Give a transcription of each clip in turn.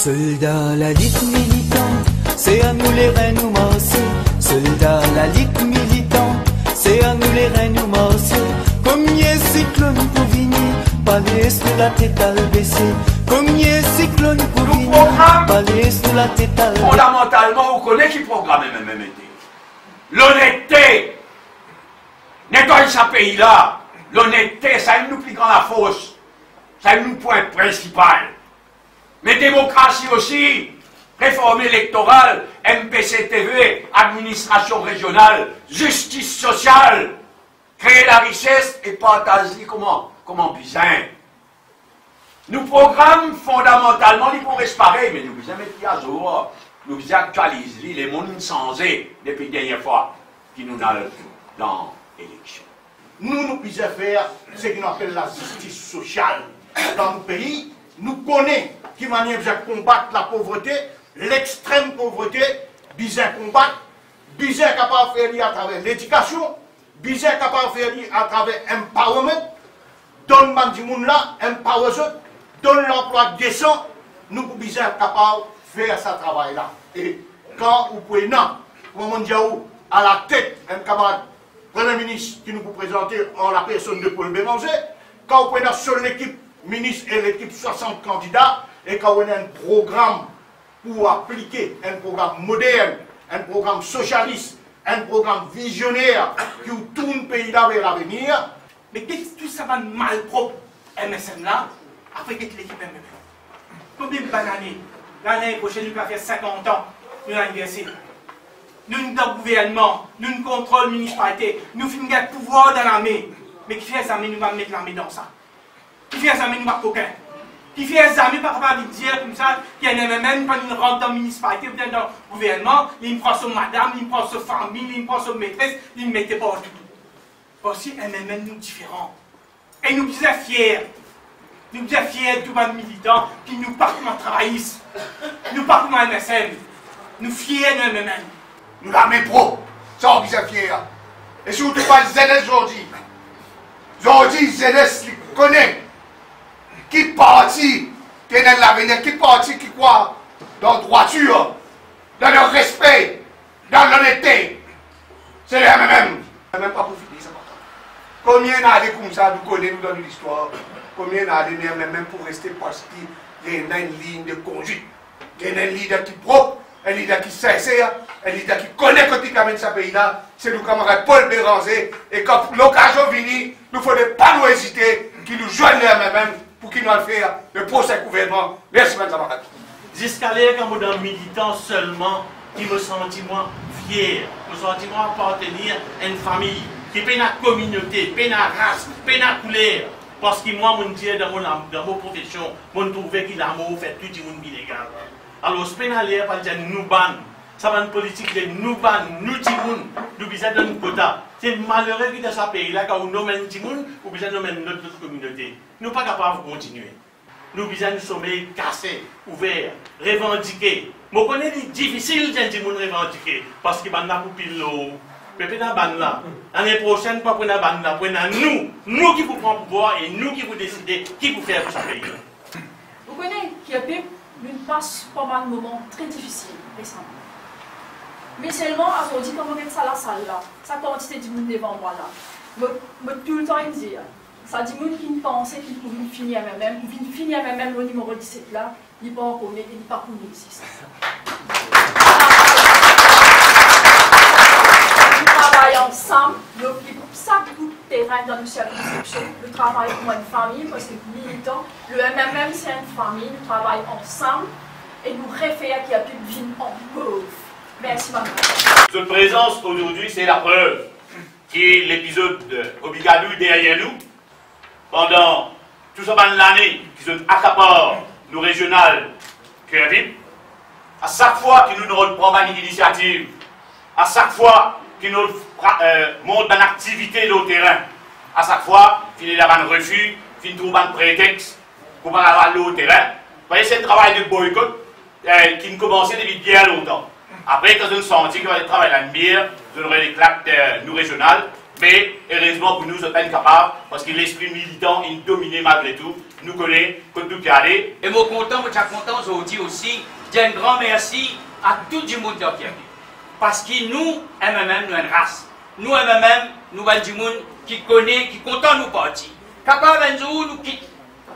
Soldats, la lutte militante, c'est à nous les reins nous marcher. Soldats, la lutte militante, c'est à nous les reins nous marcher. Combien cyclone pour venir, palais sous la tête à le baisser. Combien cyclone pour venir, palais sous la tête à le baisser. Fondamentalement, vous connaissez qui programme MMMT. L'honnêteté. Nettoyer ce pays-là. L'honnêteté, ça nous plique dans la fosse. Ça nous point principal. Mais démocratie aussi, réforme électorale, MPC TV, administration régionale, justice sociale, créer la richesse et partager comment bizarre. Nous programmes fondamentalement, ils pourraient se pareil, mais nous besoin mettre à jour, nous besoin actualiser les mondes insensés depuis la dernière fois qui nous a dans l'élection. Nous besoin faire ce qu'on appelle la justice sociale dans nos pays. Nous connaissons qui manière de combattre la pauvreté, l'extrême pauvreté, besoin combattre, besoin capable de faire à travers l'éducation, besoin capable de faire à travers empowerment, donne du monde là, empower eux, donne l'emploi décent, nous sommes besoin capable de faire ce travail-là. Et quand vous pouvez, non, Maman Diaou, à la tête, un camarade Premier ministre qui nous vous présenter en la personne de Paul Béranger, quand vous prenez sur l'équipe ministre et l'équipe 60 candidats, et quand on a un programme pour appliquer, un programme moderne, un programme socialiste, un programme visionnaire qui tourne le pays là vers l'avenir. Mais qu'est-ce que tout ça va mal propre, MSM là, après que l'équipe MMM? Combien de années? L'année prochaine, nous va faire 50 ans, nous l'anniversaire. Nous sommes dans le gouvernement, nous nous contrôlons la municipalité, nous faisons le pouvoir dans l'armée. Mais qui fait ça, nous va mettre l'armée dans ça? Qui fait ça, nous va coquin? Qui fait ça, nous va pas dire comme ça, qu'il y a un MMM, quand il rentre dans la municipalité, ou bien dans le gouvernement, il prend son madame, il prend sa famille, il prend son maîtresse, il ne mettait pas tout. Aussi, MMM nous différents. Et nous sommes fiers. Nous sommes fiers de tous les militants qui nous partent en travaillissent. Nous partons en MSM. Nous fiers de MMM. Nous l'armée pro, ça on est fiers. Et surtout pas les ZS aujourd'hui. Aujourd'hui, ZS qui connaît, qui parti, qui est dans l'avenir, qui parti, qui croit dans la droiture, dans le respect, dans l'honnêteté. C'est le MMM. Même pas pour finir ça. Combien d'années comme ça nous connaissons dans l'histoire? Combien d'années même pour rester parce qu'il y a une ligne de conduite, il y a un leader qui est propre, un leader qui est sincère, un leader qui connaît quand il amène ce pays-là, c'est nos camarades Paul Béranger. Et quand l'occasion vient, nous ne faut pas nous hésiter, qu'ils nous joignent les mêmes pour qu'ils nous fassent le procès gouvernement. Merci, mes camarades. Jusqu'à l'air, quand dans le militant seulement, qui me sentit moi fier, me sentis moi appartenir à une famille, qui peine à communauté, peine à race, peine à couleur. Parce que moi, mon Dieu, dans mon profession, je trouvais qu'il a fait tout le monde illégal. Alors, ce peine à l'air, pas dire nous ban. Ça va une politique de nous ban, nous timoun, nous besoin d'un quota. C'est malheureux que dans ce pays-là, quand on nomme timoun, ou besoin de nommer notre communauté. Nous ne sommes pas capables de continuer. Nous besoin de sommeil cassé, ouvert, revendiquer. Je connais c'est difficile de revendiquer, parce que je ne l'eau. Mais pendant ban là, l'année prochaine, pas pendant ban là, pendant nous qui vous prenons pouvoir et nous qui vous décidez qui vous faire pour ce pays. Vous connaissez qu'il y a une passe pas mal de moments très difficiles récemment. Mais seulement, aujourd'hui, quand on met ça à la salle là, sa quantité de monde devant moi là, me tout le temps il dit, ça dit monde qui ne pensait qu'il pouvait finir même le numéro 17 là, il n'est pas encore né, il n'est pas connu ici. Ensemble, chaque bout de terrain dans le service de réception, le travail pour une famille, parce que militant, le MMM c'est une famille, nous travaillons ensemble et nous référons qu'il y a plus de vie en pauvre. Merci madame. Cette présence aujourd'hui, c'est la preuve que l'épisode de Obigadou derrière nous, pendant tout ce temps de l'année, qui se accapare nos régionales cœur vide, à chaque fois que nous ne reprenons pas une initiative, à chaque fois qui nous montre une activité sur le terrain. À chaque fois, il y a un refus, il trouve un prétexte pour aller au terrain. Vous voyez, c'est le travail de boycott qui a commencé depuis bien longtemps. Après, quand on sentit qu'on allait travailler à la bière, on aurait des claques nous régionales, Mais, heureusement pour nous, nous sommes capables, parce que l'esprit militant, il domine malgré tout, nous connaît, que tout est allé. Et moi content, aujourd'hui aussi, je dis un grand merci à tout le monde qui est venu. Parce que nous, MMM, nous sommes une race. Nous, MMM, nous sommes du monde qui connaît, qui est content de nous partir. Capable de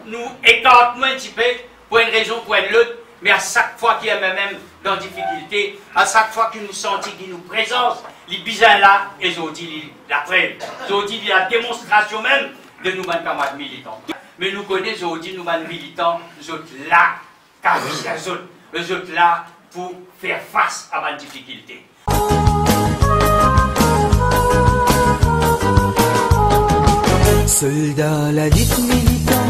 nous écarte, nous un petit peu, pour une raison, pour une autre, mais à chaque fois qu'il y a MMM dans difficulté, à chaque fois qu'il nous sentit, qu'il nous présente, les bisins là, et aujourd'hui, la preuve. Aujourd'hui, il y a la démonstration même de nous, camarades militants. Mais nous connaissons aujourd'hui, nous, militants, nous autres là, car les autres là, pour faire face à ma difficulté. Soldats, la lutte militante.